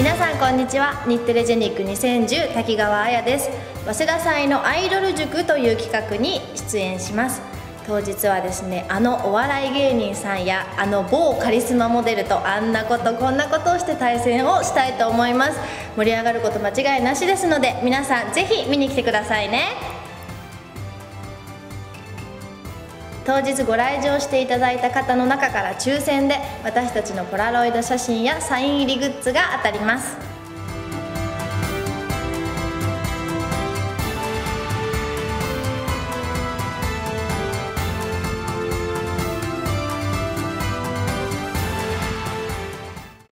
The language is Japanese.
皆さんこんにちは。日テレジェニック2010滝川綾です。早稲田祭のアイドル塾という企画に出演します。当日はですね、お笑い芸人さんや某カリスマモデルとあんなことこんなことをして対戦をしたいと思います。盛り上がること間違いなしですので、皆さんぜひ見に来てくださいね。当日ご来場していただいた方の中から抽選で私たちのポラロイド写真やサイン入りグッズが当たります。